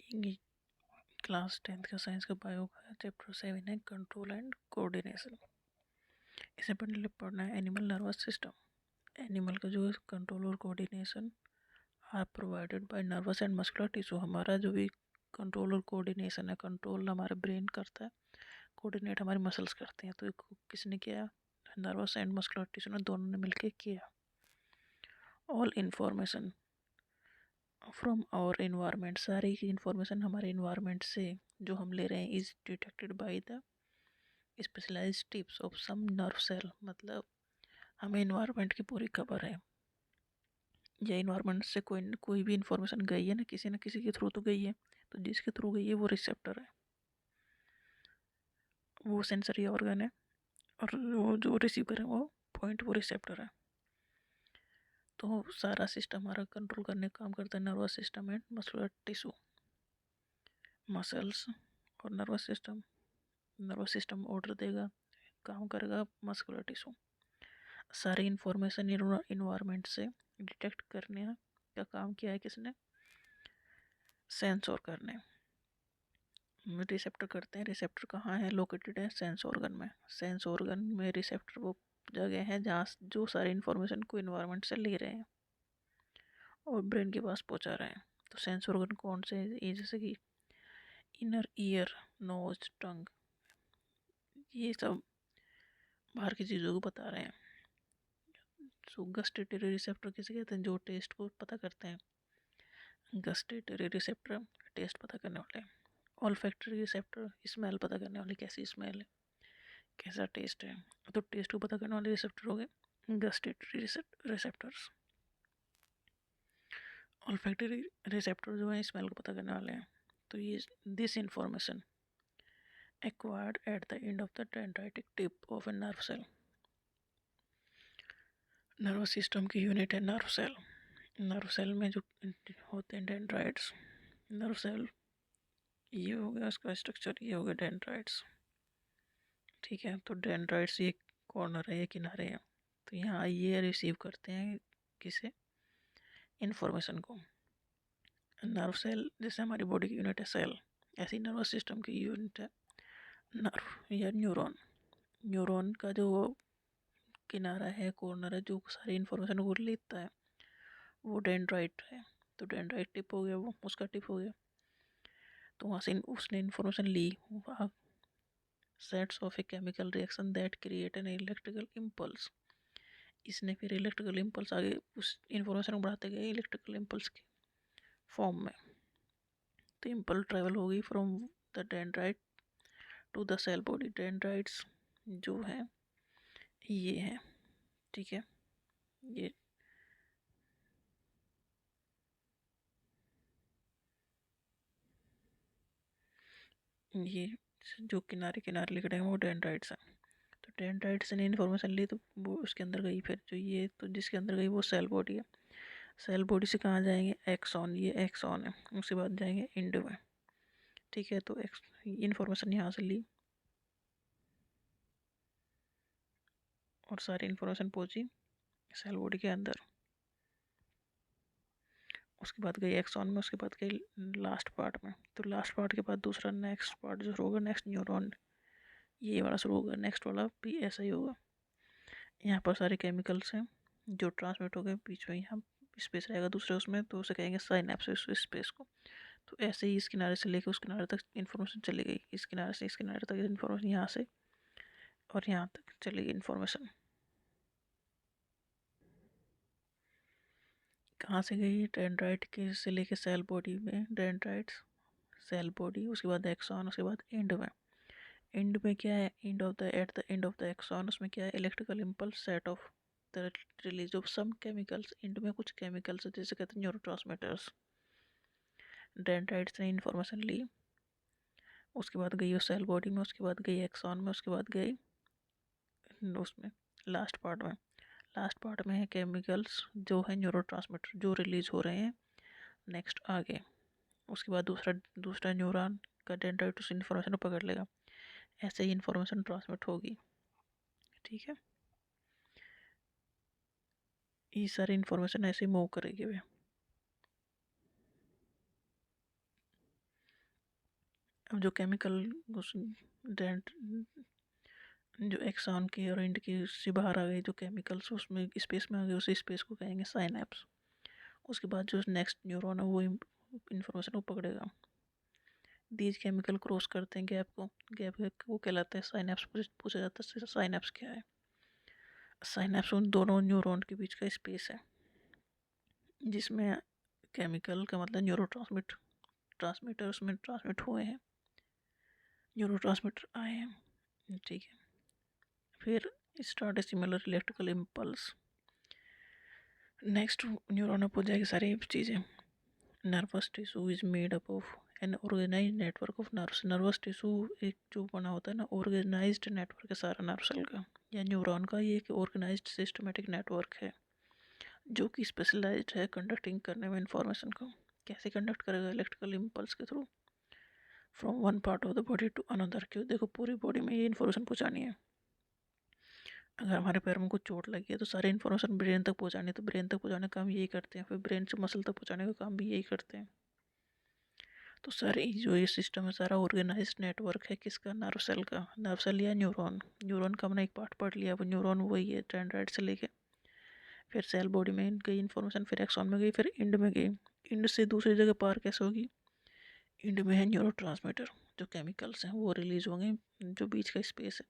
ये class 10th का science का बायो का चैप्टर 7 है कंट्रोल एंड कोऑर्डिनेशन। इसे पढ़ना है एनिमल नर्वस सिस्टम। एनिमल का जो कंट्रोल और coordination are provided by nervous and muscular tissue. हमारा जो भी कंट्रोल और कोऑर्डिनेशन है, कंट्रोल हमारे ब्रेन करता है, कोऑर्डिनेट हमारे मसल्स करते हैं। तो ये किसने किया? नर्वस एंड मस्कुलर टिश्यू ने, दोनों ने मिलकर किया। All information from our environment, सारी इंफॉर्मेशन हमारे इन्वायरमेंट से जो हम ले रहे हैं is detected by the specialised tips of some nerve cell. मतलब हमें इन्वायरमेंट की पूरी खबर है, या इन्वायरमेंट से कोई भी इंफॉर्मेशन गई है ना किसी के थ्रू तो गई है, तो जिसके थ्रू गई है वो रिसेप्टर है, वो सेंसरी ऑर्गन है, और वो जो रिसीवर है वो पॉइंट, वो रिसेप्टर है। तो सारा सिस्टम हमारा कंट्रोल करने का काम करता है nervous system and muscular tissue. Muscles और नर्वस सिस्टम ऑर्डर देगा, काम करेगा मस्कुलर टिश्यू। सारी इंफॉर्मेशन इन्वायरमेंट से डिटेक्ट करने का काम किया है किसने? सेंस ऑर्गन ने। रिसेप्टर करते हैं। रिसेप्टर कहाँ है? लोकेटेड है सेंस ऑर्गन में। सेंस ऑर्गन में रिसेप्टर वो जगह है जहाँ जो सारी इंफॉर्मेशन को इन्वायरमेंट से ले रहे हैं और ब्रेन के पास पहुँचा रहे हैं। तो सेंस ऑर्गन कौन से हैं? जैसे कि इनर ईयर, नोज, टंग, ये सब बाहर की चीज़ों को बता रहे हैं। सो गस्टेटरी रिसेप्टर किसे कहते हैं? जो टेस्ट को पता करते हैं। गस्टेटरी रिसेप्टर टेस्ट पता करने वाले। ऑल्फैक्टरी रिसेप्टर स्मेल पता करने वाले, कैसी स्मेल है, कैसा टेस्ट है। तो टेस्ट को पता करने वाले रिसेप्टर हो गए गस्टेटरी रिसेप्टर्स। ऑल्फैक्टरी रिसेप्टर जो है स्मेल को पता करने वाले हैं। तो ये this information acquired at the end of the dendritic tip of a nerve cell. Nervous system की यूनिट है नर्व सेल। नर्व सेल में जो होते हैं डेंड्राइट्स, नर्व सेल ये हो गया उसका स्ट्रक्चर, ये हो गया डेंड्राइट्स। ठीक है, तो डेंड्राइट्स ये कॉर्नर है, ये किनारे हैं। तो यहाँ ये रिसीव करते हैं किसे? इंफॉर्मेशन को। नर्व सेल जैसे हमारी बॉडी की यूनिट है सेल, ऐसी नर्वस सिस्टम की यूनिट है नर्व या न्यूरॉन। न्यूरॉन का जो किनारा है, कॉर्नर है, जो सारी इंफॉर्मेशन को लेता है, वो डेंड्राइट है। तो डेंड्राइट टिप हो गया, वो उसका टिप हो गया। तो वहाँ से उसने इंफॉर्मेशन ली, sets of a chemical reaction that create an electrical impulse. इसने फिर इलेक्ट्रिकल इम्पल्स आगे उस इंफॉर्मेशन को बढ़ाते गए इलेक्ट्रिकल इम्पल्स के फॉर्म में। तो इम्पल्स ट्रेवल होगी from the dendrite to the cell body. Dendrites जो है ये है, ठीक है, ये ये जो किनारे किनारे लिख रहे हैं वो डेंड्राइट्स हैं। तो डेंड्राइट्स ने इन्फॉर्मेशन ली तो वो उसके अंदर गई, फिर जो ये तो जिसके अंदर गई वो सेल बॉडी है। सेल बॉडी से कहाँ जाएंगे? एक्सॉन, ये एक्सॉन है, उसके बाद जाएंगे इंड में। ठीक है, तो इन्फॉर्मेशन यहाँ से ली और सारी इन्फॉर्मेशन पहुँची सेल बॉडी के अंदर। उसके बाद गई एक्सॉन में, उसके बाद गई लास्ट पार्ट में। तो लास्ट पार्ट के बाद दूसरा नेक्स्ट पार्ट जो शुरू होगा, नेक्स्ट न्यूरॉन ये वाला शुरू होगा, नेक्स्ट वाला भी ऐसा ही होगा। यहाँ पर सारे केमिकल्स हैं जो ट्रांसमिट हो गए, बीच में यहाँ स्पेस रहेगा दूसरे उसमें, तो उसे कहेंगे साइनेप्स स्पेस को। तो ऐसे ही इस किनारे से लेकर उस किनारे तक इन्फॉर्मेशन चली गई, इस किनारे से इस किनारे तक इन्फॉर्मेशन, यहाँ से और यहाँ तक चली गई इन्फॉर्मेशन। कहाँ से गई? डेंड्राइट के से लेके सेल बॉडी में, डेंड्राइट्स, सेल बॉडी, उसके बाद एक्सॉन, उसके बाद एंड में। एंड में क्या है? End of the at the end of the axon, उसमें क्या है? Electrical impulse set of the release of some chemicals. End में कुछ केमिकल्स जैसे कहते हैं न्यूरोट्रांसमीटर्स। डेंड्राइट्स ने इन्फॉर्मेशन ली, उसके बाद गई वो सेल बॉडी में, उसके बाद गई एक्सॉन में, उसके बाद गई उसमें लास्ट पार्ट में। लास्ट पार्ट में है केमिकल्स जो है न्यूरोट्रांसमीटर जो रिलीज हो रहे हैं नेक्स्ट आगे। उसके बाद दूसरा दूसरा न्यूरॉन का डेंड्राइट उस इन्फॉर्मेशन को पकड़ लेगा, ऐसे ही इन्फॉर्मेशन ट्रांसमिट होगी। ठीक है, ये सारी इन्फॉर्मेशन ऐसे मूव करेगी वे। अब जो केमिकल जो एक्सॉन की और इंड की से बाहर आ गई जो केमिकल्स उसमें स्पेस में आ गए, उसी स्पेस को कहेंगे साइनैप्स। उसके बाद जो नेक्स्ट न्यूरॉन है वो इंफॉर्मेशन को पकड़ेगा। दीज केमिकल क्रॉस करते हैं गैप को कहलाता है साइनैप्स। पूछा जाता है साइनैप्स क्या है। साइनैप्स उन दोनों न्यूरॉन के बीच का स्पेस है जिसमें केमिकल का मतलब ट्रांसमीटर उसमें ट्रांसमिट हुए हैं, न्यूरो आए हैं, ठीक है। फिर start similar electrical impulse. Next neuron पर जाएगी सारी चीज़ें। Nervous tissue is made up of an organise network of nerves. Nervous tissue एक जो बना होता है ना, ऑर्गेनाइज्ड नेटवर्क है सारा नर्व सेल का या न्यूरॉन का। ये एक ऑर्गेनाइज्ड सिस्टमेटिक नेटवर्क है जो कि स्पेशलाइज्ड है कंडक्टिंग करने में इंफॉर्मेशन को। कैसे कंडक्ट करेगा? इलेक्ट्रिकल इम्पल्स के through from one part of the body to another. क्यों? देखो पूरी बॉडी में ये इन्फॉर्मेशन पहुँचानी है। अगर हमारे पैर में कुछ चोट लगी है तो सारी इन्फॉर्मेशन ब्रेन तक पहुँचानी है, तो ब्रेन तक पहुँचाने का काम यही करते हैं। फिर ब्रेन से मसल तक पहुँचाने का काम भी यही करते हैं। तो सारे जो ये सिस्टम है सारा ऑर्गेनाइज नेटवर्क है किसका? नर्व सेल का। नर्व सेल या न्यूरॉन। न्यूरॉन का हमने एक पार्ट पढ़ लिया, वो न्यूरॉन वही है डेंड्राइट से लेके फिर सेल बॉडी में गई इन्फॉर्मेशन, फिर एक्सॉन में गई, फिर इंड में गई। इंड से दूसरी जगह पार कैसे होगी? इंड में है न्यूरो जो केमिकल्स हैं वो रिलीज होंगे जो बीच का स्पेस है,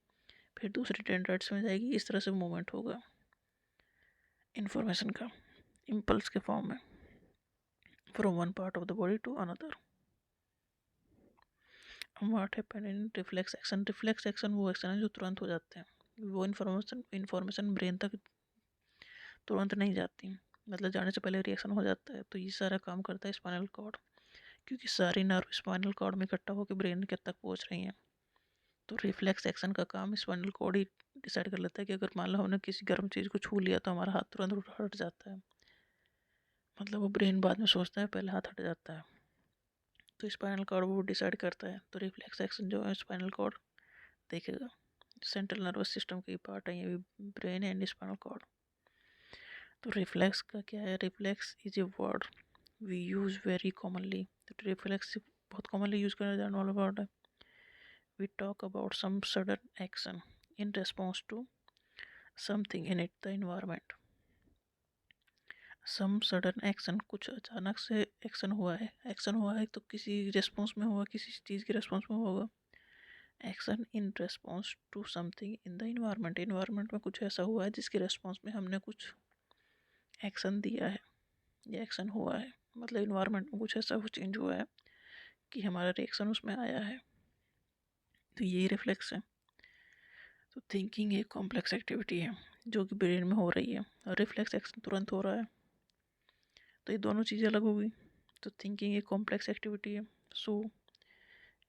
फिर दूसरी डेंड्राइट्स में जाएगी। इस तरह से मूवमेंट होगा इन्फॉर्मेशन का इम्पल्स के फॉर्म में from one part of the body to another. What happen in reflex action. Reflex action वो एक्शन है जो तुरंत हो जाते हैं। वो इन्फॉर्मेशन ब्रेन तक तुरंत नहीं जाती, मतलब जाने से पहले रिएक्शन हो जाता है। तो ये सारा काम करता है स्पाइनल कॉर्ड, क्योंकि सारी नर्व स्पाइनल कॉर्ड में इकट्ठा होकर ब्रेन के तक पहुंच रही हैं। तो रिफ्लेक्स एक्शन का काम स्पाइनल कॉर्ड ही डिसाइड कर लेता है कि अगर मान लो हमने किसी गर्म चीज़ को छू लिया तो हमारा हाथ तुरंत हट जाता है, मतलब वो ब्रेन बाद में सोचता है, पहले हाथ हट जाता है। तो स्पाइनल कॉर्ड वो डिसाइड करता है। तो रिफ्लेक्स एक्शन जो है स्पाइनल कॉर्ड देखेगा। सेंट्रल नर्वस सिस्टम की पार्ट है ये भी, ब्रेन एंड स्पाइनल कॉर्ड। तो रिफ्लेक्स का क्या है? Reflex is a word we use very commonly. तो रिफ्लेक्स बहुत कॉमनली यूज़ करने जाने वाला वर्ड है। We talk about some sudden action in response to something in it the environment. Some sudden action, कुछ अचानक से एक्शन हुआ है तो किसी रेस्पॉन्स में हुआ, किसी चीज़ के रेस्पॉन्स में होगा। Action in response to something in the environment. Environment में कुछ ऐसा हुआ है जिसके रेस्पॉन्स में हमने कुछ एक्शन दिया है या एक्शन हुआ है, मतलब इन्वायरमेंट में कुछ ऐसा चेंज हुआ है कि हमारा रिएक्शन उसमें आया है। तो यही रिफ्लेक्स है। तो थिंकिंग एक कॉम्प्लेक्स एक्टिविटी है जो कि ब्रेन में हो रही है और रिफ्लेक्स एक्शन तुरंत हो रहा है, तो ये दोनों चीज़ें अलग हो गई। तो थिंकिंग एक कॉम्प्लेक्स एक्टिविटी है, so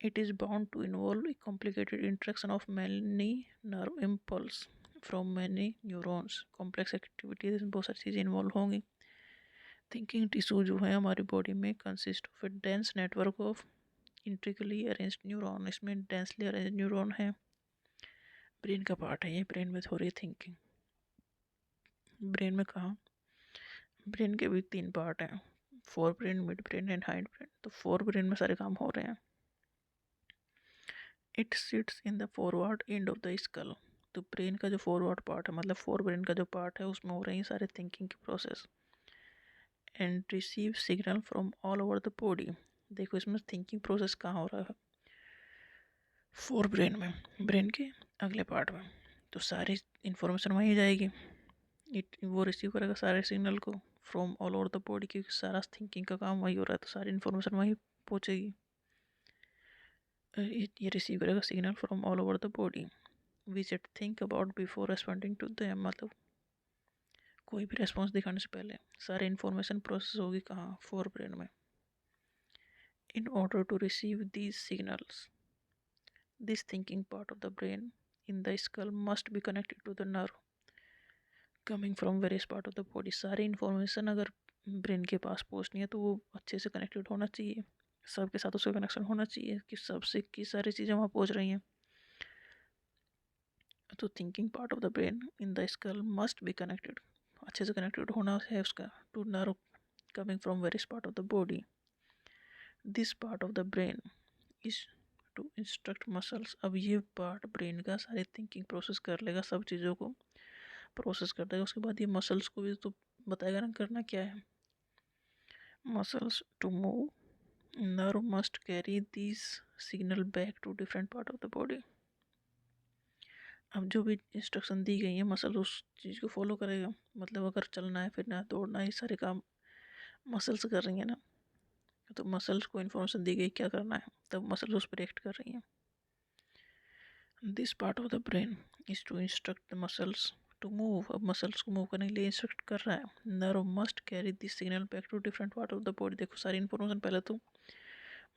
it is bound to involve a complicated interaction of many nerve impulse from many neurons. Complex activity में बहुत सारी चीज़ें इन्वॉल्व होंगी। थिंकिंग टिश्यू जो है हमारी बॉडी में consist of a dense network of intricately arranged neuron. इसमें डेंसली अरेंज्ड न्यूरॉन है, ब्रेन का पार्ट है ये। ब्रेन में हो रही है थिंकिंग। ब्रेन में कहाँ? ब्रेन के भी 3 पार्ट हैं, four brain, mid brain and hind brain. तो फोर ब्रेन में सारे काम हो रहे हैं। It sits in the forward and of the skull. तो ब्रेन का जो फॉरवर्ड पार्ट है, मतलब फोर ब्रेन का जो पार्ट है, उसमें हो रही है सारे थिंकिंग की process and receive signal from all over the body. देखो इसमें थिंकिंग प्रोसेस कहाँ हो रहा है? फोर ब्रेन में, ब्रेन के अगले पार्ट में। तो सारी इंफॉर्मेशन वहीं जाएगी। वो रिसीव करेगा सारे सिग्नल को from all over the body, क्योंकि सारा थिंकिंग का काम वही हो रहा है, तो सारी इन्फॉर्मेशन वहीं पहुँचेगी। ये रिसीव करेगा signal from all over the body we should think about before responding to them. मतलब कोई भी रेस्पॉन्स दिखाने से पहले सारी इन्फॉर्मेशन प्रोसेस होगी कहाँ? फोर ब्रेन में। In order to receive these signals this thinking part of the brain in the skull must be connected to the nerve coming from various part of the body. सारी information अगर brain के पास पहुँचनी है तो वो अच्छे से कनेक्टेड होना चाहिए, सबके साथ उसका कनेक्शन होना चाहिए कि सबसे की सारी चीज़ें वहाँ पहुँच रही हैं। तो thinking part of the brain in the skull must be connected, अच्छे से कनेक्टेड होना है उसका, to nerve coming from various part of the body. This part of the brain is to instruct muscles. अब ये पार्ट ब्रेन का सारे thinking process कर लेगा, सब चीज़ों को प्रोसेस कर देगा। उसके बाद ये मसल्स को भी तो बताएगा ना करना क्या है। Muscles to move nerve must carry this signal back to different part of the body. अब जो भी इंस्ट्रक्शन दी गई है मसल उस चीज़ को फॉलो करेगा। मतलब अगर चलना है, फिरना है, दौड़ना है, ये सारे काम मसल्स कर रही है ना, तो मसल्स को इन्फॉर्मेशन दी गई क्या करना है, तब मसल्स उस पर एक्ट कर रही हैं। This part of the brain is to instruct the muscles to move. अब मसल्स को मूव करने के लिए इंस्ट्रक्ट कर रहा है। Nerve must carry this signal back to different part of the body. देखो सारी इन्फॉर्मेशन पहले तो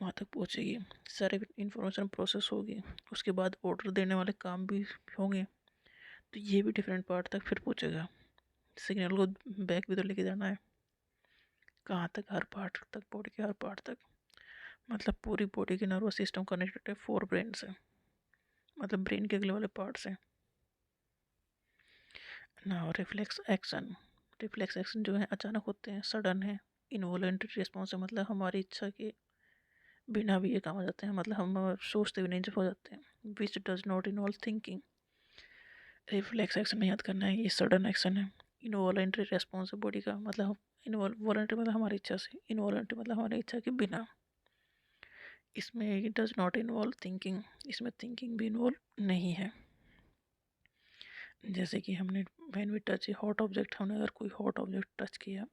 वहाँ तक पहुँचेगी, सारी इन्फॉर्मेशन प्रोसेस होगी, उसके बाद ऑर्डर देने वाले काम भी होंगे, तो ये भी डिफरेंट पार्ट तक फिर पहुँचेगा। सिग्नल को बैक भी तो लेके जाना है। कहाँ तक? हर पार्ट तक, बॉडी के हर पार्ट तक। मतलब पूरी बॉडी के नर्वस सिस्टम कनेक्टेड है 4 ब्रेन से, मतलब ब्रेन के अगले वाले पार्ट से। ना रिफ्लेक्स एक्शन। रिफ्लेक्स एक्शन जो है अचानक होते हैं, सडन है। इनवॉलेंट्री रिस्पॉन्स है, मतलब हमारी इच्छा के बिना भी ये काम हो जाते हैं, मतलब हम सोचते भी नहीं जब हो जाते हैं। Which does not involve thinking. Reflex action में याद करना है, ये सडन एक्शन है। इनवॉलेंट्री रिस्पॉन्स है बॉडी का, मतलब वॉलेंट्री मतलब हमारी इच्छा से, इनवॉलेंट्री मतलब हमारी इच्छा के बिना। इसमें it does not involve thinking, इसमें थिंकिंग भी इन्वॉल्व नहीं है। जैसे कि हमने when we touch a hot object, हमने अगर कोई हॉट ऑब्जेक्ट टच किया,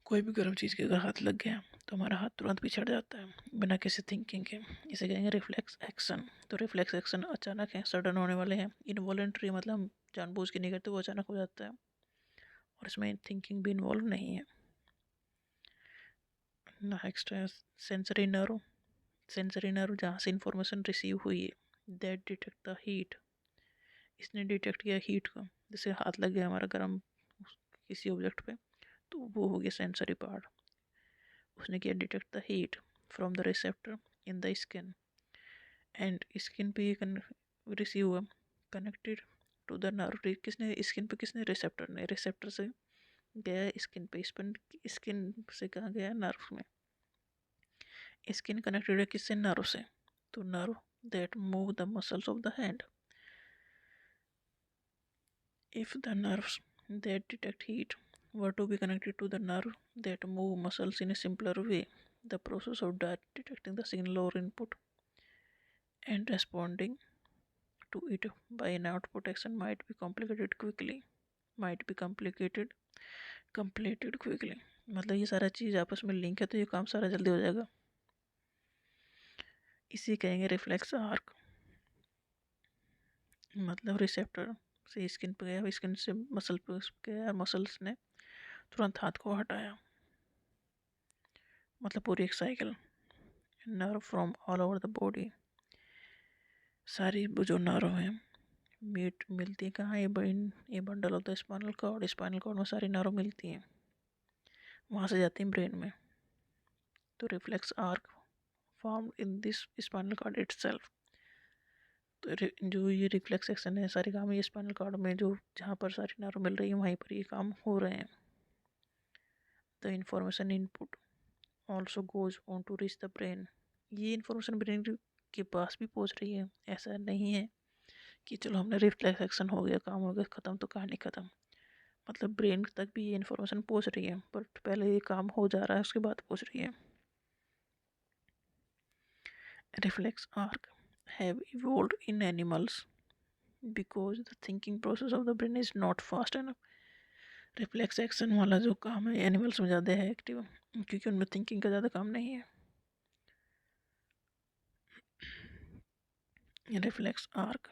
कोई भी गर्म चीज़ के अगर हाथ लग गया तो हमारा हाथ तुरंत पिछड़ जाता है बिना किसी थिंकिंग के। इसे कहेंगे रिफ्लेक्स एक्शन। तो रिफ्लेक्स एक्शन अचानक है, सडन होने वाले हैं। इनवॉलेंट्री मतलब हम जानबूझ के नहीं करते, वो अचानक हो जाता है, और इसमें थिंकिंग भी इन्वॉल्व नहीं है। नेक्स्ट है सेंसरी नर्व। सेंसरी नर्व जहाँ से इंफॉर्मेशन रिसीव हुई है, दैट डिटेक्ट द हीट। इसने डिटेक्ट किया हीट को, जैसे हाथ लग गया हमारा गर्म किसी ऑब्जेक्ट पे, तो वो हो गया सेंसरी पार्ट। उसने किया detect the heat from the receptor in the skin, and skin पे ये रिसीव हुआ, कनेक्टेड टू द नर्व। किसने स्किन पे, किसने? रिसेप्टर ने। रिसेप्टर से गया स्किन पे, स्किन से कहाँ गया? नर्व में। स्किन कनेक्टेड है किससे? नर्व से। तो nerve that move the muscles of the hand. If the nerves that detect heat were to be connected to the nerve that move muscles in a simpler way, the process of detecting the signal or input and responding to it by an output action might be complicated quickly. Might be complicated, completed quickly. मतलब ये सारा चीज़ आपस में link है, तो ये काम सारा जल्दी हो जाएगा। इसी कहेंगे रिफ्लेक्स आर्क। मतलब रिसेप्टर से स्किन पे गया, स्किन से मसल पे गया, मसल्स ने तुरंत हाथ को हटाया। मतलब पूरी एक cycle. Nerve from all over the body. सारी जो नर्व हैं मीट मिलती है कहाँ? ये बंडल होता है स्पाइनल कॉर्ड। स्पाइनल कॉर्ड में सारी नर्व मिलती हैं, वहाँ से जाती हैं ब्रेन में। तो reflex arc form in this spinal cord itself. तो जो ये रिफ्लेक्स एक्शन है, सारे काम ये स्पाइनल कॉर्ड में, जो जहाँ पर सारी नर्व मिल रही है वहीं पर ये काम हो रहे हैं। The information input also goes on to reach the brain. ये इंफॉर्मेशन ब्रेन के पास भी पहुँच रही है। ऐसा नहीं है कि चलो हमने रिफ्लेक्स एक्शन हो गया, काम हो गया, ख़त्म, तो कहानी ख़त्म। मतलब ब्रेन तक भी ये इन्फॉर्मेशन पहुंच रही है, बट पहले ये काम हो जा रहा है, उसके बाद पहुंच रही है। Reflex arc have evolved in animals because the thinking process of the brain is not fast enough. Reflex action वाला जो काम है एनिमल्स में ज़्यादा है एक्टिव, क्योंकि उनमें थिंकिंग का ज़्यादा काम नहीं है। Reflex arc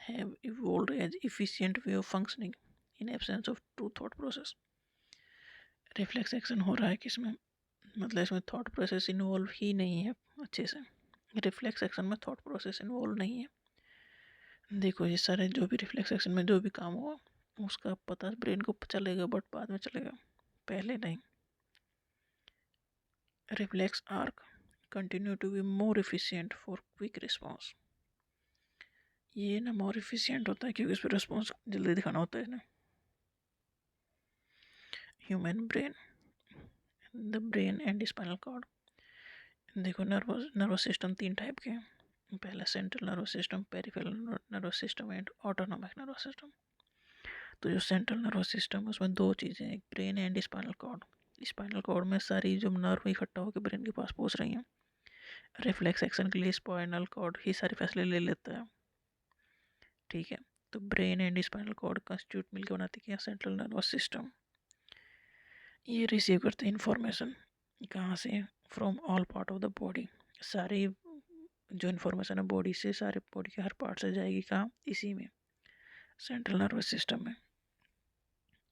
have evolved as efficient way of functioning in absence of true thought process. Reflex action हो रहा है किसमें? मतलब इसमें थॉट प्रोसेस इन्वॉल्व ही नहीं है अच्छे से। रिफ्लेक्स एक्शन में थॉट प्रोसेस इन्वॉल्व नहीं है। देखो ये सारे जो भी रिफ्लेक्स एक्शन में जो भी काम हुआ, उसका पता ब्रेन को चलेगा, बट बाद में चलेगा, पहले नहीं। Reflex arc continue to be more efficient for quick response. ये ना मोर एफिशिएंट होता है क्योंकि इस पर रिस्पॉन्स जल्दी दिखाना होता है ना। Human brain, the brain and spinal cord. देखो, नर्वस सिस्टम 3 टाइप के हैं। पहला central nervous system, peripheral nervous system and autonomic nervous system. तो जो सेंट्रल नर्वस सिस्टम है उसमें दो चीज़ें हैं, एक brain and spinal cord. Spinal cord में सारी जो नर्व इकट्ठा होकर ब्रेन के पास पहुंच रही हैं। रिफ्लेक्स एक्शन के लिए स्पाइनल कॉर्ड ही सारे फैसले ले लेता है। ठीक है। तो brain and spinal cord constitute मिलकर बनाते क्या, सेंट्रल नर्वस सिस्टम। ये रिसीव करते हैं इंफॉर्मेशन कहाँ से, from all part of the body. सारी जो इन्फॉर्मेशन है बॉडी से, सारे बॉडी के हर पार्ट से जाएगी कहाँ, इसी में, सेंट्रल नर्वस सिस्टम में।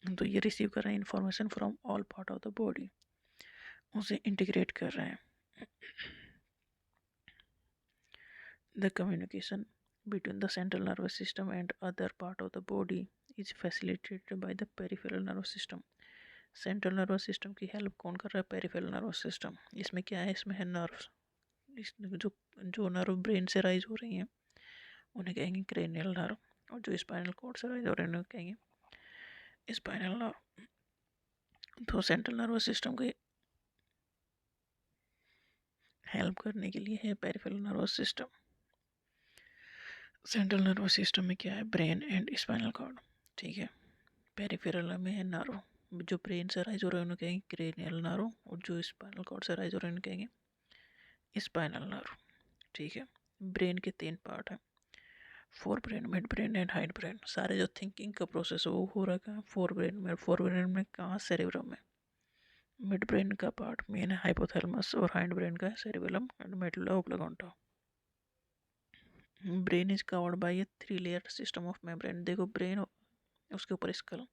तो ये रिसीव कर रहे हैं information from all part of the body, उसे इंटीग्रेट कर रहे हैं। The communication between the central nervous system and other part of the body is facilitated by the peripheral nervous system. Central nervous system की help कौन कर रहा है, peripheral nervous system. इसमें क्या है, इसमें है नर्व्स। इस जो जो नर्व ब्रेन से राइज हो रही हैं उन्हें कहेंगे क्रेनियल नर्व, और जो स्पाइनल कॉर्ड से राइज हो रहे हैं उन्हें कहेंगे स्पाइनल नर्व। तो सेंट्रल नर्वस सिस्टम की हेल्प करने के लिए है peripheral nervous system. Central nervous system में क्या है, ब्रेन एंड स्पाइनल कॉर्ड। ठीक है। पेरिफेरल में है नर्व, जो ब्रेन से राइज हो रहे हैं उन्हें कहेंगे क्रेनियल नर्व, और जो स्पाइनल कॉर्ड से राइज हो रहे हैं उन्हें कहेंगे स्पाइनल नर्व। ठीक है। ब्रेन के 3 पार्ट हैं, four brain, mid brain and hide brain. सारे जो थिंकिंग का प्रोसेस है वो हो रहा है फोर ब्रेन में। फोर ब्रेन में कहाँ, सेरेब्रम में। मिड ब्रेन का पार्ट मेन है हाइपोथैलेमस, और हाइड ब्रेन का है cerebellum and medulla oblongata. Brain is covered by A 3 layer system of membrane. देखो, ब्रेन, उसके ऊपर स्कल,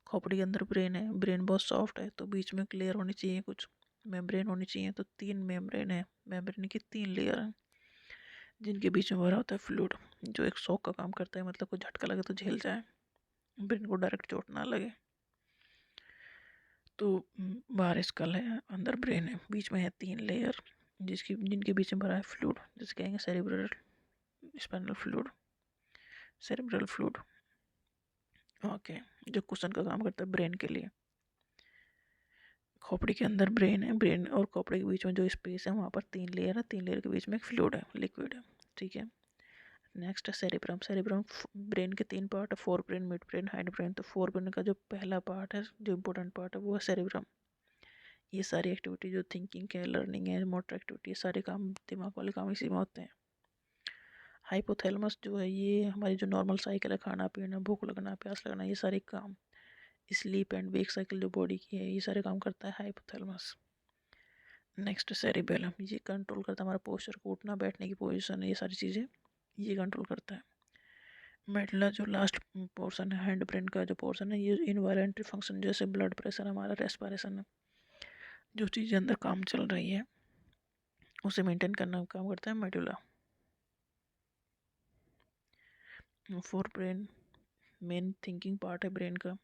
खोपड़ी के अंदर ब्रेन है। ब्रेन बहुत सॉफ्ट है तो बीच में एक लेयर होनी चाहिए, कुछ मेम्ब्रेन होनी चाहिए। तो 3 मेम्ब्रेन है, मेम्ब्रेन की 3 लेयर हैं जिनके बीच में भरा होता है फ्लूइड, जो एक शॉक का काम करता है, मतलब कोई झटका लगे तो झेल जाए, ब्रेन को डायरेक्ट चोट ना लगे। तो बाहर स्कल है, अंदर ब्रेन है, बीच में है 3 लेयर जिनके बीच में भरा है फ्लूइड, जिसे कहेंगे cerebral spinal fluid, cerebral fluid. Okay. जो कुशन का काम करता है ब्रेन के लिए। खोपड़ी के अंदर ब्रेन है, ब्रेन और खोपड़ी के बीच में जो स्पेस है वहाँ पर 3 लेयर है, 3 लेयर के बीच में एक फ्लूइड है, लिक्विड है। ठीक है। नेक्स्ट है सेरिब्रम। सेरिब्रम ब्रेन के 3 पार्ट है, four brain, mid brain, hide brain. तो फोर ब्रेन का जो पहला पार्ट है, जो इम्पोर्टेंट पार्ट है, वो है सेरिब्रम। ये सारी एक्टिविटी जो थिंकिंग है, लर्निंग है, मोटर एक्टिविटी, सारे काम, दिमाग वाले काम इसी में होते हैं। हाइपोथैलेमस जो है, ये हमारी जो नॉर्मल साइकिल है, खाना पीना, भूख लगना, प्यास लगना, ये सारे काम, स्लीप एंड वेक साइकिल जो बॉडी की है, ये सारे काम करता है हाइपोथैलेमस। नेक्स्ट सेरिबेलम, ये कंट्रोल करता है हमारा पोस्चर को, उठना बैठने की पोजीशन, ये सारी चीज़ें ये कंट्रोल करता है। मेडुला जो लास्ट पोर्शन है, हैंड ब्रेन का जो पोर्शन है, ये इनवॉलेंट्री फंक्शन, जैसे ब्लड प्रेशर, हमारा रेस्पिरेशन, जो चीज़ें अंदर काम चल रही है उसे मेंटेन करना काम करता है medulla. Fore brain main thinking part है ब्रेन का।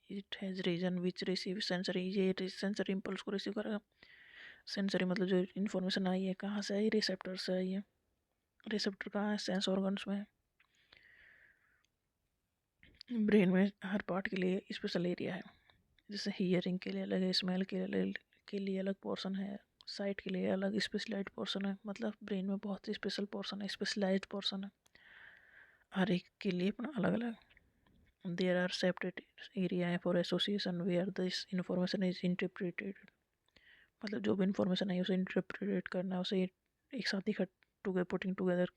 It has region which receive sensory, ये सेंसरी इम्पल्स को रिसीव करेगा। सेंसरी मतलब जो इन्फॉर्मेशन आई है कहाँ से आई, रिसेप्टर से आई है। रिसेप्टर कहाँ है, सेंस ऑर्गन्स में। ब्रेन में हर पार्ट के लिए स्पेशल एरिया है, जैसे हियरिंग के लिए अलग है, स्मेल के लिए अलग पोर्शन है, साइट के लिए अलग स्पेशलाइज्ड पोर्शन है। मतलब ब्रेन में बहुत ही स्पेशल पोर्शन है, स्पेशलाइज्ड पोर्शन है, हर एक के लिए अपना अलग अलग। There are separate area for association where this information is interpreted. मतलब जो भी इंफॉर्मेशन है उसे इंटरप्रेट करना, उसे एक साथ ही टूगे पुटिंग टुगेदर।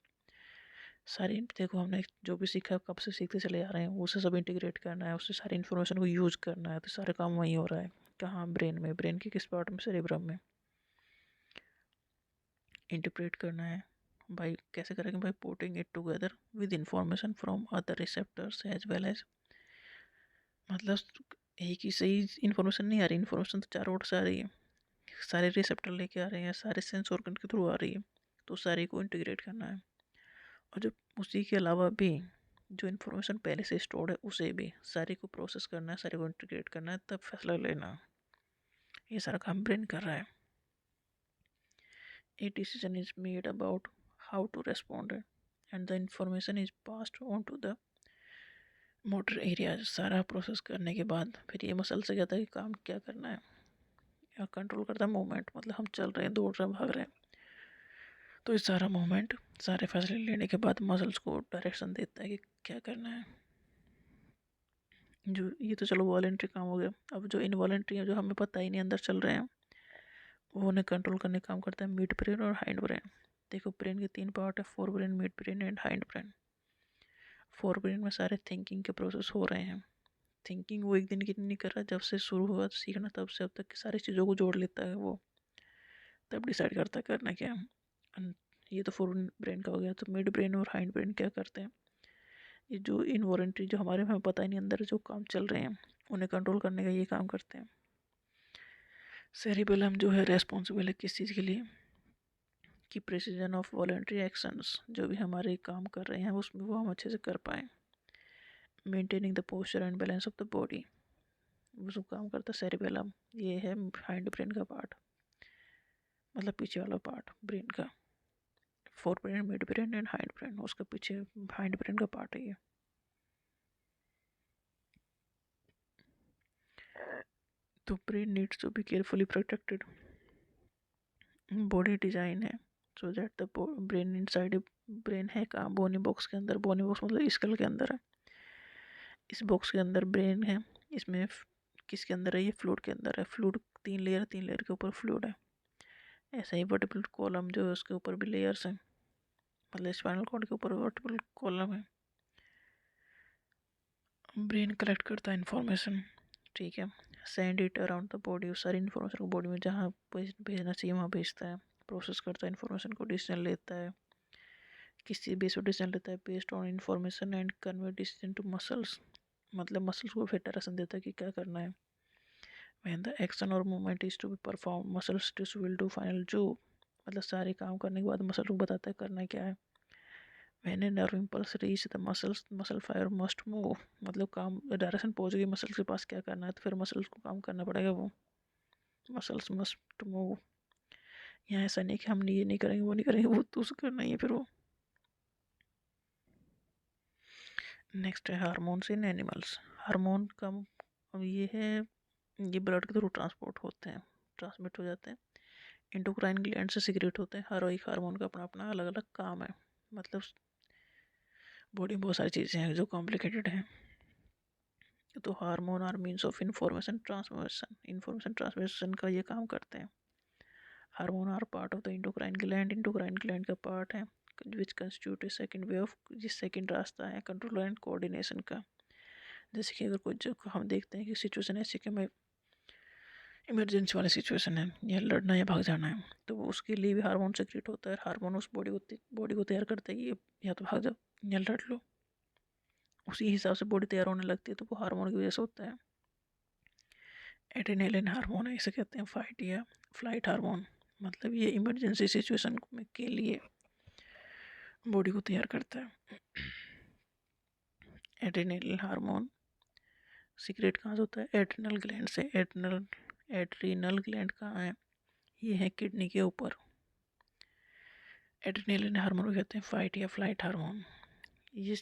सारी, देखो हमने जो भी सीखा कब से सीखते चले आ रहे हैं, उसे सब इंटीग्रेट करना है, उससे सारी इन्फॉर्मेशन को यूज़ करना है। तो सारे काम वहीं हो रहा है, कहाँ, ब्रेन में। ब्रेन के किस पार्ट में, सेरेब्रम में। इंटरप्रेट करना है भाई, कैसे करेंगे भाई, putting it together with information from other receptors as well as. मतलब एक ही सही इन्फॉर्मेशन नहीं आ रही, इन्फॉर्मेशन तो चारों ओर से आ रही है, सारे रिसेप्टर लेके आ रहे हैं, सारे सेंस ऑर्गन के थ्रू आ रही है, तो सारी को इंटीग्रेट करना है। और जो उसी के अलावा भी जो इन्फॉर्मेशन पहले से स्टोर्ड है उसे भी सारे को प्रोसेस करना है, सारे को इंटीग्रेट करना है, तब फैसला लेना। ये सारा काम ब्रेन कर रहा है। A decision is made about how to respond and the information is passed on to the motor area. सारा प्रोसेस करने के बाद फिर ये मसल से कहता है कि काम क्या करना है, या कंट्रोल करता है मूवमेंट। मतलब हम चल रहे हैं, दौड़ रहे हैं, भाग रहे हैं, तो ये सारा मूवमेंट, सारे फैसले लेने के बाद मसल्स को डायरेक्शन देता है कि क्या करना है। जो ये तो चलो वॉलेंट्री काम हो गया। अब जो इनवॉलेंट्री है, जो हमें पता ही नहीं अंदर चल रहे हैं, वो उन्हें कंट्रोल करने का काम करता है मिड ब्रेन और हाइंड ब्रेन। देखो ब्रेन के 3 पार्ट है, four brain, mid brain and hind brain. Fore brain में सारे थिंकिंग के प्रोसेस हो रहे हैं। थिंकिंग वो एक दिन की नहीं कर रहा, जब से शुरू हुआ सीखना तब से अब तक की सारी चीज़ों को जोड़ लेता है वो, तब डिसाइड करता है करना क्या है। ये तो फोर ब्रेन का हो गया। तो मिड ब्रेन और हाइंड ब्रेन क्या करते हैं, ये जो इनवॉलेंट्री, जो हमारे हमें पता ही नहीं अंदर जो काम चल रहे हैं, उन्हें कंट्रोल करने का ये काम करते हैं। सेरिबेलम जो है रेस्पॉन्सिबल है किस चीज़ के लिए, कि प्रिसीजन ऑफ वॉलेंट्री एक्शंस, जो भी हमारे काम कर रहे हैं उसमें वो हम अच्छे से कर पाएँ। Maintaining the posture and balance of the body, वो सब काम करता है सेरिबेलम। ये है हाइंड ब्रेन का पार्ट, मतलब पीछे वाला पार्ट ब्रेन का। Fore brain, mid brain and hind brain, उसका पीछे हाइंड ब्रेन का पार्ट है ये। तो brain needs to be carefully protected. Body design है so that the brain inside, brain है कहाँ, बोनी बॉक्स के अंदर। बोनी बॉक्स मतलब स्कल के अंदर है। इस बॉक्स के अंदर ब्रेन है। इसमें किसके अंदर है, ये फ्लूइड के अंदर है। फ्लूइड 3 लेयर, 3 लेयर के ऊपर फ्लूइड है। ऐसा ही वर्टिब्रल कॉलम जो है उसके ऊपर भी लेयर्स हैं, मतलब स्पाइनल कॉर्ड के ऊपर वर्टिब्रल कॉलम है। ब्रेन कलेक्ट करता है इंफॉर्मेशन, ठीक है, send it around the body, उस सारी इन्फॉर्मेशन को बॉडी में जहाँ भेजना चाहिए वहाँ भेजता है। प्रोसेस करता है इन्फॉर्मेशन को, डिसीजन लेता है। किस चीज़ बेस पर डिसीजन लेता है, based on information and convey decision to muscles, मतलब मसल्स को फिर डायरेक्शन देता है कि क्या करना है। when the action or movement is to be performed, muscles tissue will do final job, मतलब सारे काम करने के बाद मसल को बताता है करना क्या है। when a nerve impulse reach the muscles, muscle fire must move, मतलब काम डायरेक्शन पहुंच गई मसल्स के पास क्या करना है, तो फिर मसल्स को काम करना पड़ेगा। वो मसल्स मस्ट मूव। यहाँ ऐसा नहीं कि हम ये नहीं करेंगे वो नहीं करेंगे, वो तो करना ही है फिर वो। नेक्स्ट है हार्मोन्स इन एनिमल्स। हार्मोन का ये है, ये ब्लड के थ्रू ट्रांसपोर्ट होते हैं, ट्रांसमिट हो जाते हैं, इंडोक्राइन ग्लैंड से सिक्रेट होते हैं। हर एक हार्मोन का अपना अपना अलग अलग काम है, मतलब बॉडी में बहुत सारी चीज़ें हैं जो कॉम्प्लिकेटेड हैं। तो hormone are means of information transmission का ये काम करते हैं। Hormone are part of the endocrine gland का पार्ट है, which constitute a second way of, जिस सेकंड रास्ता है कंट्रोल एंड कोऑर्डिनेशन का। जैसे कि अगर कोई जो हम देखते हैं कि सिचुएशन ऐसी कि हमें इमरजेंसी वाली सिचुएशन है, या लड़ना या भाग जाना है, तो उसके लिए भी हार्मोन सेक्रेट होता है। हार्मोन उस बॉडी को तैयार करता है कि या तो भाग जाओ या लड़ लो। उसी हिसाब से बॉडी तैयार होने लगती है, तो वो हार्मोन की वजह से होता है। एड्रेनलिन हार्मोन है, इसे कहते हैं फाइट या फ्लाइट हार्मोन, मतलब ये इमरजेंसी सिचुएशन के लिए बॉडी को तैयार करता है। एड्रेनलिन हार्मोन सीक्रेट कहाँ से होता है, एड्रिनल ग्लैंड से। एड्रिनल ग्लैंड कहाँ है, ये है किडनी के ऊपर। एड्रेनलिन हार्मोन को कहते हैं फाइट या फ्लाइट हार्मोन। ये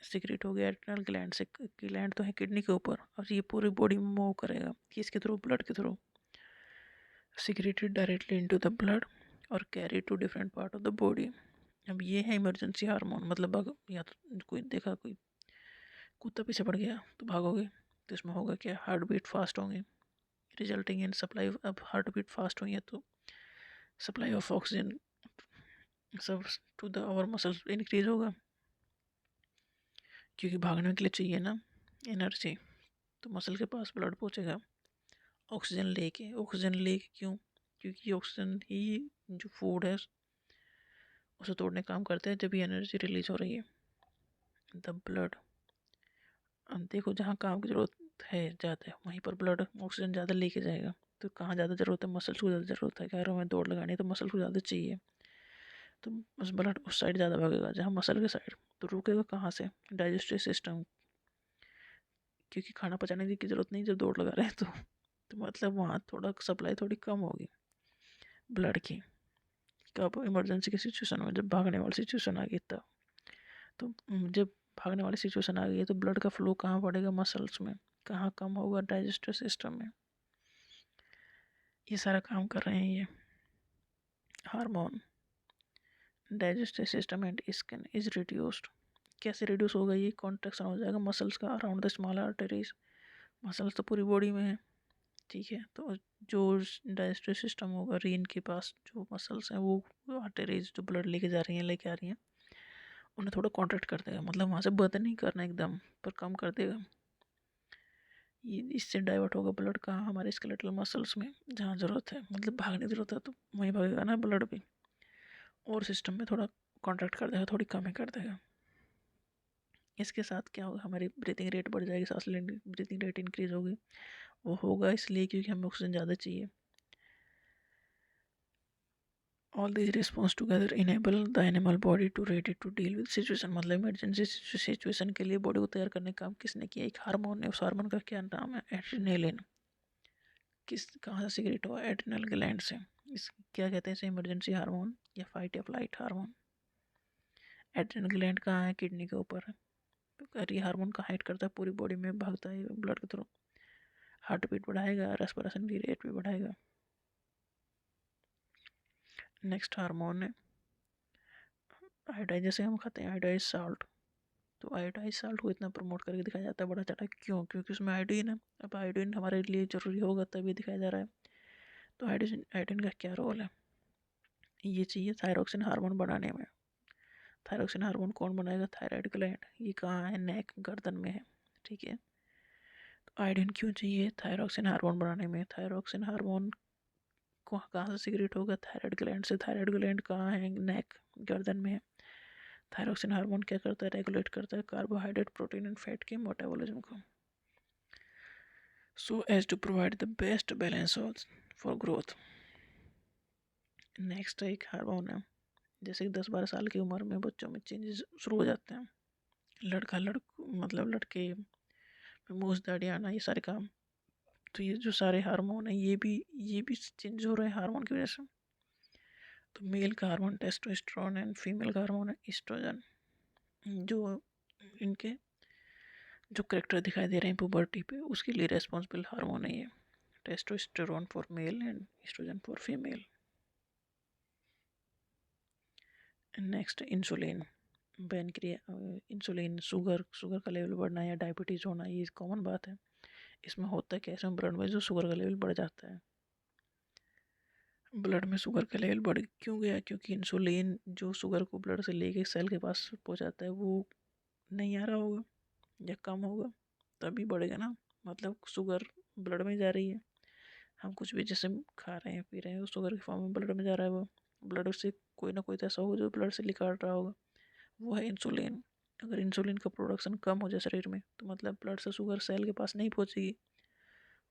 सीक्रेट हो गया एड्रिनल ग्लैंड से। ग्लैंड तो है किडनी के ऊपर, और ये पूरी बॉडी में मूव करेगा किसके थ्रू, ब्लड के through. Secreted directly into the blood और carry to different part of the body. अब ये है इमरजेंसी हार्मोन, मतलब अगर या तो कोई देखा कोई कुत्ता पीछे पड़ गया तो भागोगे, तो इसमें होगा क्या, हार्ट बीट फास्ट होंगे, रिजल्टिंग इन सप्लाई। अब हार्ट बीट फास्ट हुई है तो सप्लाई ऑफ ऑक्सीजन सब to the our muscles increase होगा, क्योंकि भागने के लिए चाहिए ना एनर्जी, तो मसल के पास ब्लड पहुंचेगा ऑक्सीजन लेके क्यों, क्योंकि ऑक्सीजन ही जो फूड है उसे तोड़ने का काम करते हैं जब ये एनर्जी रिलीज हो रही है। द ब्लड, अब देखो जहाँ काम की ज़रूरत है ज़्यादा वहीं पर ब्लड ऑक्सीजन ज़्यादा लेके जाएगा। तो कहाँ ज़्यादा ज़रूरत है, मसल्स को ज़्यादा ज़रूरत है। कह रहा हूँ मैं दौड़ लगानी है तो मसल को ज़्यादा चाहिए, तो बस ब्लड उस साइड ज़्यादा भागेगा जहाँ मसल के साइड। तो रुकेगा कहाँ से, डाइजेस्टिव सिस्टम, क्योंकि खाना पचाने की ज़रूरत नहीं जब दौड़ लगा रहे हैं तो मतलब वहाँ थोड़ा सप्लाई थोड़ी कम होगी ब्लड की। कब, इमरजेंसी की सिचुएशन में, जब भागने वाली सिचुएशन आ गई तब। तो जब भागने वाली सिचुएशन आ गई है तो ब्लड का फ्लो कहाँ बढ़ेगा, मसल्स में। कहाँ कम होगा, डाइजेस्टिव सिस्टम में। ये सारा काम कर रहे हैं ये hormone. Digestive system and skin is reduced. कैसे रिड्यूस होगा? ये कॉन्ट्रैक्शन हो जाएगा मसल्स का around the small arteries. Muscles तो पूरी बॉडी में है, ठीक है, तो जो डाइजेस्टिव सिस्टम होगा, रीन के पास जो मसल्स हैं वो आर्टरीज जो ब्लड लेके जा रही हैं, लेके आ रही हैं, उन्हें थोड़ा कॉन्ट्रैक्ट कर देगा, मतलब वहाँ से बंद नहीं करना एकदम, पर कम कर देगा। ये इससे डाइवर्ट होगा ब्लड कहाँ? हमारे स्केलेटल मसल्स में, जहाँ ज़रूरत है, मतलब भागने की ज़रूरत है तो वहीं भागेगा ना ब्लड भी, और सिस्टम में थोड़ा कॉन्ट्रैक्ट कर देगा, थोड़ी कम ही कर देगा। इसके साथ क्या होगा? हमारी ब्रीथिंग रेट बढ़ जाएगी, सांस लेने ब्रीथिंग रेट इंक्रीज होगी। वो होगा इसलिए क्योंकि हमें ऑक्सीजन ज़्यादा चाहिए। All these response together enable the animal body to ready to deal with situation। मतलब इमरजेंसी सिचुएशन के लिए बॉडी को तैयार करने का काम किसने किया? एक हार्मोन है, उस हार्मोन का क्या नाम है? एड्रेनालिन। किस कहाँ से सिक्रेट हुआ? एड्रेनल ग्लैंड से। इस क्या कहते हैं इसे? इमरजेंसी हार्मोन या फाइट या फ्लाइट हार्मोन। एड्रेनल ग्लैंड कहाँ है? किडनी के ऊपर है। तो ये हार्मोन का हाइट करता है, पूरी बॉडी में भागता है ब्लड के थ्रू, हार्ट बीट बढ़ाएगा, रेस्पिरेशन की रेट भी बढ़ाएगा। नेक्स्ट हार्मोन है आयोडाइज। जैसे हम खाते हैं आयोडाइज साल्ट, तो आयोडाइज साल्ट को इतना प्रमोट करके दिखाया जाता है बड़ा चढ़ा, क्यों? क्योंकि उसमें आयोडीन है। अब आयोडीन हमारे लिए ज़रूरी होगा तभी दिखाया जा रहा है। तो आयोडीन आयोडीन का क्या रोल है? ये चाहिए थायरोक्सिन हार्मोन बनाने में। थायरोक्सिन हार्मोन कौन बनाएगा? Thyroid gland. ये कहाँ है? नेक, गर्दन में है, ठीक है। तो आयोडीन क्यों चाहिए थायरोक्सिन हार्मोन बनाने में? थायरोक्सिन हार्मोन कहाँ से सिक्रेट होगा? थायराइड ग्लैंड से। थायराइड ग्लैंड कहाँ है? नेक, गर्दन में है। थायरोक्सिन हार्मोन क्या करता है? रेगुलेट करता है कार्बोहाइड्रेट, प्रोटीन एंड फैट के मेटाबॉलिज्म को, so as to provide the best balance for growth। Next एक हार्मोन है, जैसे कि 10-12 साल की उम्र में बच्चों में चेंजेस शुरू हो जाते हैं, लड़का मतलब लड़के में मूछ दाढ़ी आना, ये सारे काम। तो ये जो सारे हार्मोन है ये भी चेंज हो रहे हैं हार्मोन की वजह से। तो मेल का हार्मोन टेस्टोस्टेरोन एंड फीमेल का हार्मोन है एस्ट्रोजन। जो इनके जो करेक्टर दिखाई दे रहे हैं पुबर्टी पे, उसके लिए रेस्पॉन्सिबल हार्मोन है ये। Testosterone for male and estrogen for female. Next insulin, pancreas. Insulin, sugar का लेवल बढ़ना या डायबिटीज़ होना, ये कॉमन बात है। इसमें होता है कैसे? ब्लड में जो शुगर का लेवल बढ़ जाता है, ब्लड में शुगर का लेवल बढ़ क्यों गया? क्योंकि इंसुलिन जो शुगर को ब्लड से लेके सेल के पास पहुंचाता है वो नहीं आ रहा होगा या कम होगा, तभी बढ़ेगा ना। मतलब शुगर ब्लड में जा रही है, हम कुछ भी जैसे खा रहे हैं पी रहे हैं, वो शुगर के फॉर्म में ब्लड में जा रहा है, वो ब्लड से कोई ना कोई तो ऐसा होगा जो ब्लड से निकाल रहा होगा, वो है इंसुलिन। अगर इंसुलिन का प्रोडक्शन कम हो जाए शरीर में, तो मतलब ब्लड से शुगर सेल के पास नहीं पहुंचेगी,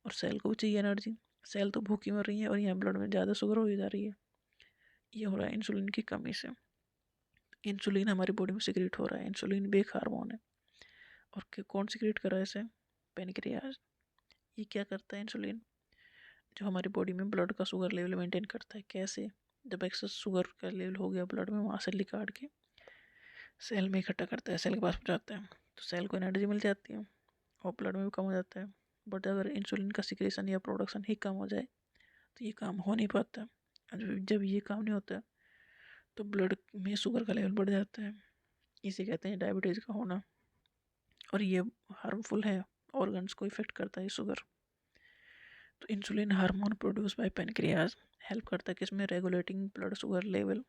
और सेल को भी चाहिए एनर्जी, सेल तो भूखी मर रही है, और यहाँ ब्लड में ज़्यादा शुगर हो जा रही है। ये हो रहा है इंसुलिन की कमी से। इंसुलिन हमारी बॉडी में सिक्रेट हो रहा है, इंसुलिन भी एक हार्मोन है। और कौन सिक्रेट कर रहा है इसे? पेनक्रियाज। ये क्या करता है इंसुलिन? जो हमारी बॉडी में ब्लड का शुगर लेवल मेंटेन करता है। कैसे? जब एक्सेस शुगर का लेवल हो गया ब्लड में, वहाँ से निकाल के सेल में इकट्ठा करता है, सेल के पास पहुँचाता है, तो सेल को एनर्जी मिल जाती है और ब्लड में भी कम हो जाता है। बट अगर इंसुलिन का सिक्रेशन या प्रोडक्शन ही कम हो जाए तो ये काम हो नहीं पाता। जब ये काम नहीं होता तो ब्लड में शुगर का लेवल बढ़ जाता है, इसे कहते हैं डायबिटीज़ का होना, और ये हार्मफुल है, ऑर्गन्स को इफेक्ट करता है शुगर। तो insulin hormone produce by pancreas help करता है किसमें? Regulating blood sugar level.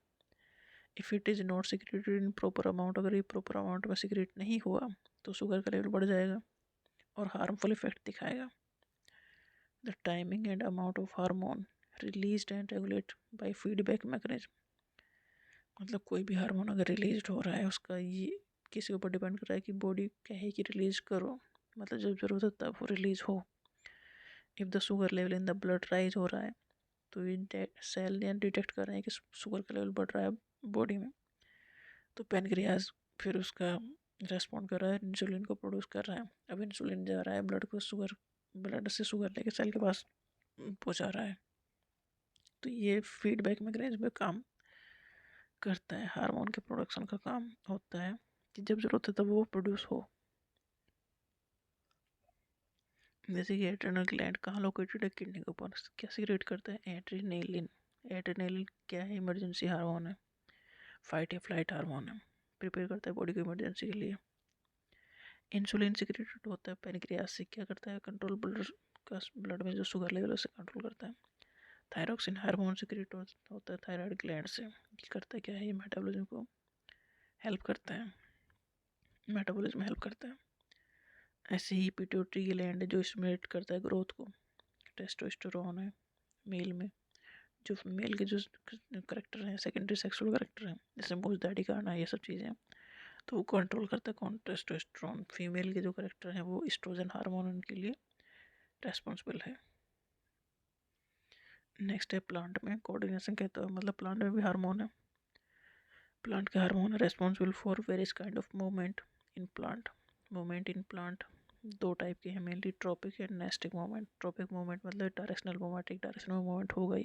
If it is not secreted in proper amount, अगर ये प्रॉपर अमाउंट में सिक्रेट नहीं हुआ तो शुगर का लेवल बढ़ जाएगा और हार्मफुल इफेक्ट दिखाएगा। The timing and amount of hormone released and regulate by feedback mechanism. मतलब कोई भी हार्मोन अगर रिलीज हो रहा है, उसका ये किसी के ऊपर डिपेंड कर रहा है कि बॉडी कहे कि रिलीज करो, मतलब जब ज़रूरत है तब वो रिलीज हो। If the sugar level in the blood rise हो रहा है, तो ये सेल या डिटेक्ट कर रहे हैं कि शुगर का लेवल बढ़ रहा है बॉडी में, तो पैनक्रियाज फिर उसका रेस्पॉन्ड कर रहा है, इंसुलिन को प्रोड्यूस कर रहा है। अब इंसुलिन जा रहा है ब्लड से शुगर लेके सेल के पास पहुंचा रहा है। तो ये फीडबैक मैकेनिज्म में काम करता है, हार्मोन के प्रोडक्शन का काम होता है कि जब ज़रूरत है तब वो प्रोड्यूस हो। जैसे कि एड्रेनल ग्लैंड कहाँ लोकेटेड है? किडनी के ऊपर। क्या सीक्रेट करता है? एड्रेनालिन। एड्रेनालिन क्या है? इमरजेंसी हार्मोन है। फाइट या फ्लाइट हार्मोन है, प्रिपेयर करता है बॉडी को इमरजेंसी के लिए। इंसुलिन सिक्रेटेड होता है पैनक्रियास से, क्या करता है कंट्रोल ब्लड में जो शुगर लेवल है उसे कंट्रोल करता है। थायरोक्सिन हार्मोन सिक्रेट होता है थायराइड ग्लैंड से, ये करता है क्या है, ये मेटाबॉलिज्म को हेल्प करता है, मेटाबॉलिज्म हेल्प करता है। ऐसे ही पिट्यूटरी ग्लैंड है जो स्टिमुलेट करता है ग्रोथ को। टेस्टोस्टेरोन है मेल में, जो मेल के जो करेक्टर हैं सेकेंडरी सेक्सुअल करेक्टर हैं जैसे मूछ दाढ़ी करना ये सब चीज़ें, तो वो कंट्रोल करता है कौन, टेस्टोस्टेरोन। फीमेल के जो करेक्टर हैं वो एस्ट्रोजन हार्मोन उनके लिए रेस्पॉन्सिबल है। नेक्स्ट है प्लांट में कोऑर्डिनेशन कहता है, मतलब प्लांट में भी हार्मोन है। प्लांट के hormone responsible for various kind of movement in plant. Movement in plant दो टाइप के हैं mainly, tropic and nastic movement. Tropic movement मतलब डायरेक्शनल मूवमेंट, एक डायरेक्शन में मूवमेंट होगा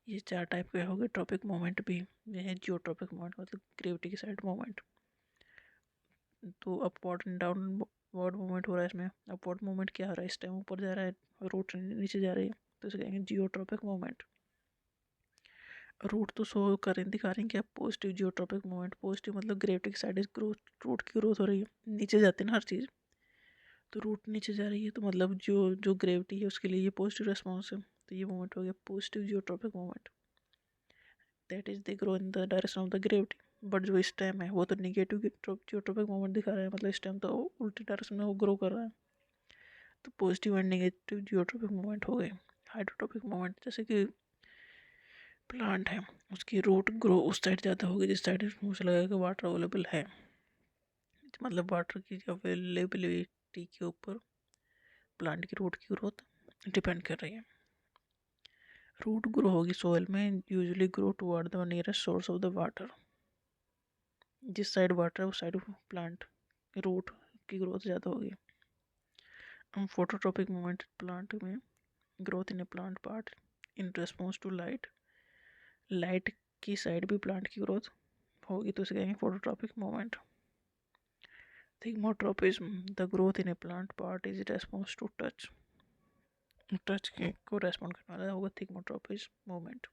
ये चार टाइप के हो गए। ट्रॉपिक मूवमेंट भी ये है, जियोट्रॉपिक मूवमेंट मतलब ग्रेविटी की साइड मूवमेंट, तो अपवर्ड एंड डाउनवर्ड मूवमेंट हो रहा है इसमें। अपवर्ड मूवमेंट क्या हो रहा है, इस टाइम ऊपर जा रहा है, रूट नीचे जा रही है, तो इसे कहेंगे जियोट्रॉपिक मूवमेंट। रूट तो शो कर रही दिखा रही हैं क्या, पॉजिटिव जियोट्रॉपिक मूवमेंट। पॉजिटिव मतलब ग्रेविटी की साइड ग्रोथ, रूट की ग्रोथ हो रही है, नीचे जाती है ना हर चीज़, तो रूट नीचे जा रही है, तो मतलब जो ग्रेविटी है उसके लिए ये पॉजिटिव रेस्पॉन्स है, तो ये मूवमेंट हो गया positive geotropic movement. That is they grow in the direction of the gravity. But जो स्टेम है वो तो निगेटिव जियोट्रॉपिक मूवमेंट दिखा रहा है, मतलब स्टेम तो उल्टी डायरेक्शन में वो ग्रो कर रहा है, तो positive and negative geotropic movement हो गए। हाइड्रोट्रॉपिक मूवमेंट जैसे कि प्लांट है उसकी रूट ग्रो उस साइड ज़्यादा होगी जिस साइड मुझे लगेगा कि वाटर अवेलेबल है, मतलब वाटर की अवेलेबिलिटी के ऊपर प्लांट की रूट की ग्रोथ डिपेंड कर रही है। रूट ग्रो होगी सोइल में, usually grow toward the nearest source of the water. जिस साइड वाटर है उस साइड प्लांट रूट की ग्रोथ ज़्यादा होगी। फोटोट्रॉपिक मूवमेंट प्लांट में growth in a plant part in response to light. Light की साइड भी प्लांट की ग्रोथ होगी तो इसे कहेंगे phototropic movement. Thigmotropism the growth in a plant part is response to touch. Touch को रेस्पॉन्ड करने वाला होगा थिग्मोट्रोपिज्म मूवमेंट।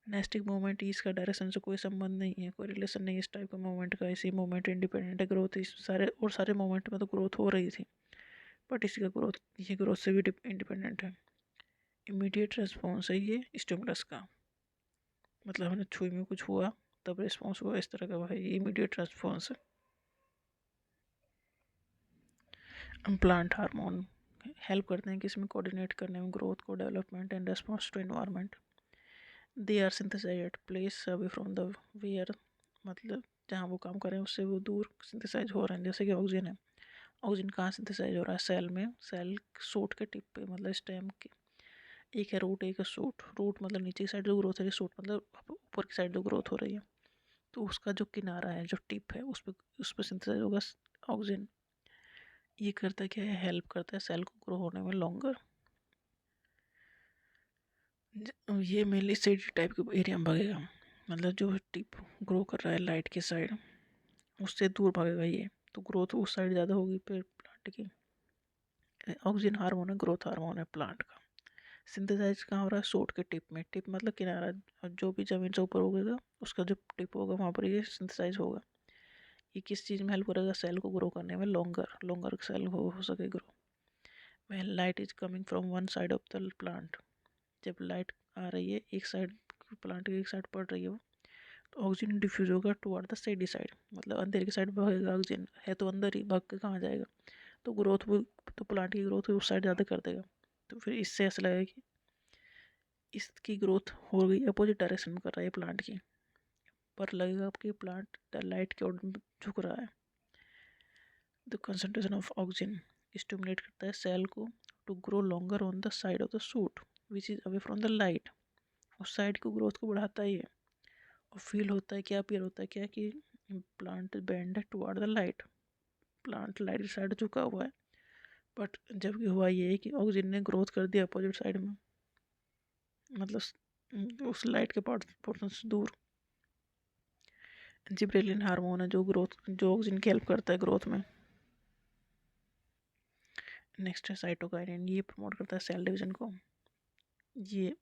नेस्टिक मूवमेंट इसका डायरेक्शन से कोई संबंध नहीं है, कोई रिलेशन नहीं है इस टाइप का मूवमेंट का, इसी मूवमेंट इंडिपेंडेंट है। ग्रोथ इस सारे मूवमेंट में तो ग्रोथ हो रही थी, बट इसका ग्रोथ ये ग्रोथ से भी इंडिपेंडेंट है। इमीडिएट रेस्पॉन्स है ये स्टिमुलस का, मतलब हमने छुई में कुछ हुआ तब रिस्पॉन्स हुआ, इस तरह का है ये इमीडिएट रेस्पॉन्स है। प्लांट हार्मोन हेल्प करते हैं किसी में कोऑर्डिनेट करने में ग्रोथ को, development and response to environment. They are synthesized at place away from the where, मतलब जहाँ वो काम कर रहे हैं उससे वो दूर सिंथेसाइज हो रहे हैं। जैसे कि ऑक्सीजन है, ऑक्सीजन कहाँ सिंथेसाइज हो रहा है, सेल में, सेल सूट के टिप पे, मतलब स्टेम के, एक है रूट एक है सूट। रूट मतलब नीचे की साइड जो ग्रोथ हो रही है, सूट मतलब ऊपर की साइड जो ग्रोथ हो रही है, तो उसका जो किनारा है जो टिप है उस पर सिंथेसाइज होगा ऑक्सीजन। ये करता क्या है, हेल्प करता है सेल को ग्रो होने में लॉन्गर। ये मेनली सेडी टाइप के एरिया में भागेगा, मतलब जो टिप ग्रो कर रहा है लाइट की साइड उससे दूर भागेगा ये, तो ग्रोथ उस साइड ज़्यादा होगी फिर प्लांट की। ऑक्सीजन हार्मोन है, ग्रोथ हार्मोन है प्लांट का। सिंथेसाइज कहाँ हो रहा है, सूट के टिप में, टिप मतलब किनारा, जो भी ज़मीन से ऊपर होगा उसका जो टिप होगा वहाँ पर ये सिंथेसाइज होगा। ये किस चीज़ में हेल्प करेगा, सेल को ग्रो करने में, लॉन्गर सेल हो सके ग्रो। वह light is coming from one side of the plant, जब लाइट आ रही है एक साइड, प्लांट की एक साइड पड़ रही है वो, तो ऑक्सीजन डिफ्यूज होगा टुवर्ड द सेडी साइड, मतलब अंधेरे की साइड भागेगा। ऑक्सीजन है तो अंदर ही, भाग के कहाँ जाएगा, तो ग्रोथ वो, तो प्लांट की ग्रोथ उस साइड ज़्यादा कर देगा। तो फिर इससे ऐसा लगेगा कि इसकी ग्रोथ हो गई अपोजिट डायरेक्शन में कर रहा है प्लांट की, पर लगेगा आपकी प्लांट लाइट की ओर झुक रहा है। The concentration of oxygen stimulate करता है सेल को to grow longer on the side of the shoot which is away from the light. उस साइड को ग्रोथ को बढ़ाता ही है, और फील होता है क्या, अपीयर होता है क्या कि प्लांट बेंड है toward the light, plant light की साइड झुका हुआ है। बट जबकि हुआ ये है कि ऑक्सीजन ने ग्रोथ कर दिया अपोजिट साइड में, मतलब उस लाइट के पोर्शन से दूर। जिब्रेलिन हार्मोन है जो ऑक्सीजन की हेल्प करता है ग्रोथ में। नेक्स्ट है साइटोकाइनिन, ये प्रमोट करता है सेल डिवीजन को। ये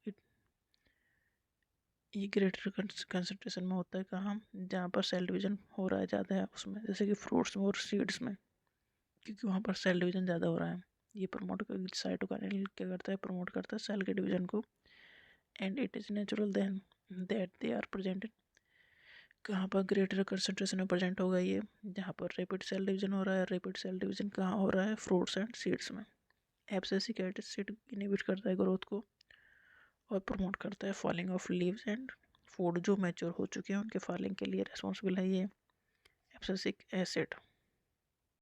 ये ग्रेटर कंसंट्रेशन में होता है कहाँ, जहाँ पर सेल डिवीजन हो रहा है ज़्यादा है उसमें, जैसे कि फ्रूट्स में और सीड्स में, क्योंकि वहाँ पर सेल डिवीजन ज़्यादा हो रहा है। ये प्रमोट कर साइटोकाइनेल क्या करता है, प्रमोट करता है सेल के डिवीजन को। And it is natural then that they are presented, कहाँ पर ग्रेटर कंसंट्रेशन में प्रेजेंट होगा ये, जहाँ पर रैपिड सेल डिवीजन हो रहा है। रैपिड सेल डिवीजन कहाँ हो रहा है, फ्रूट्स एंड सीड्स में। एब्सिसिक एसिड इनहिबिट करता है ग्रोथ को और प्रमोट करता है falling of leaves and food, जो मैच्योर हो चुके हैं उनके फॉलिंग के लिए रिस्पॉन्सिबल है ये एब्सिसिक एसिड।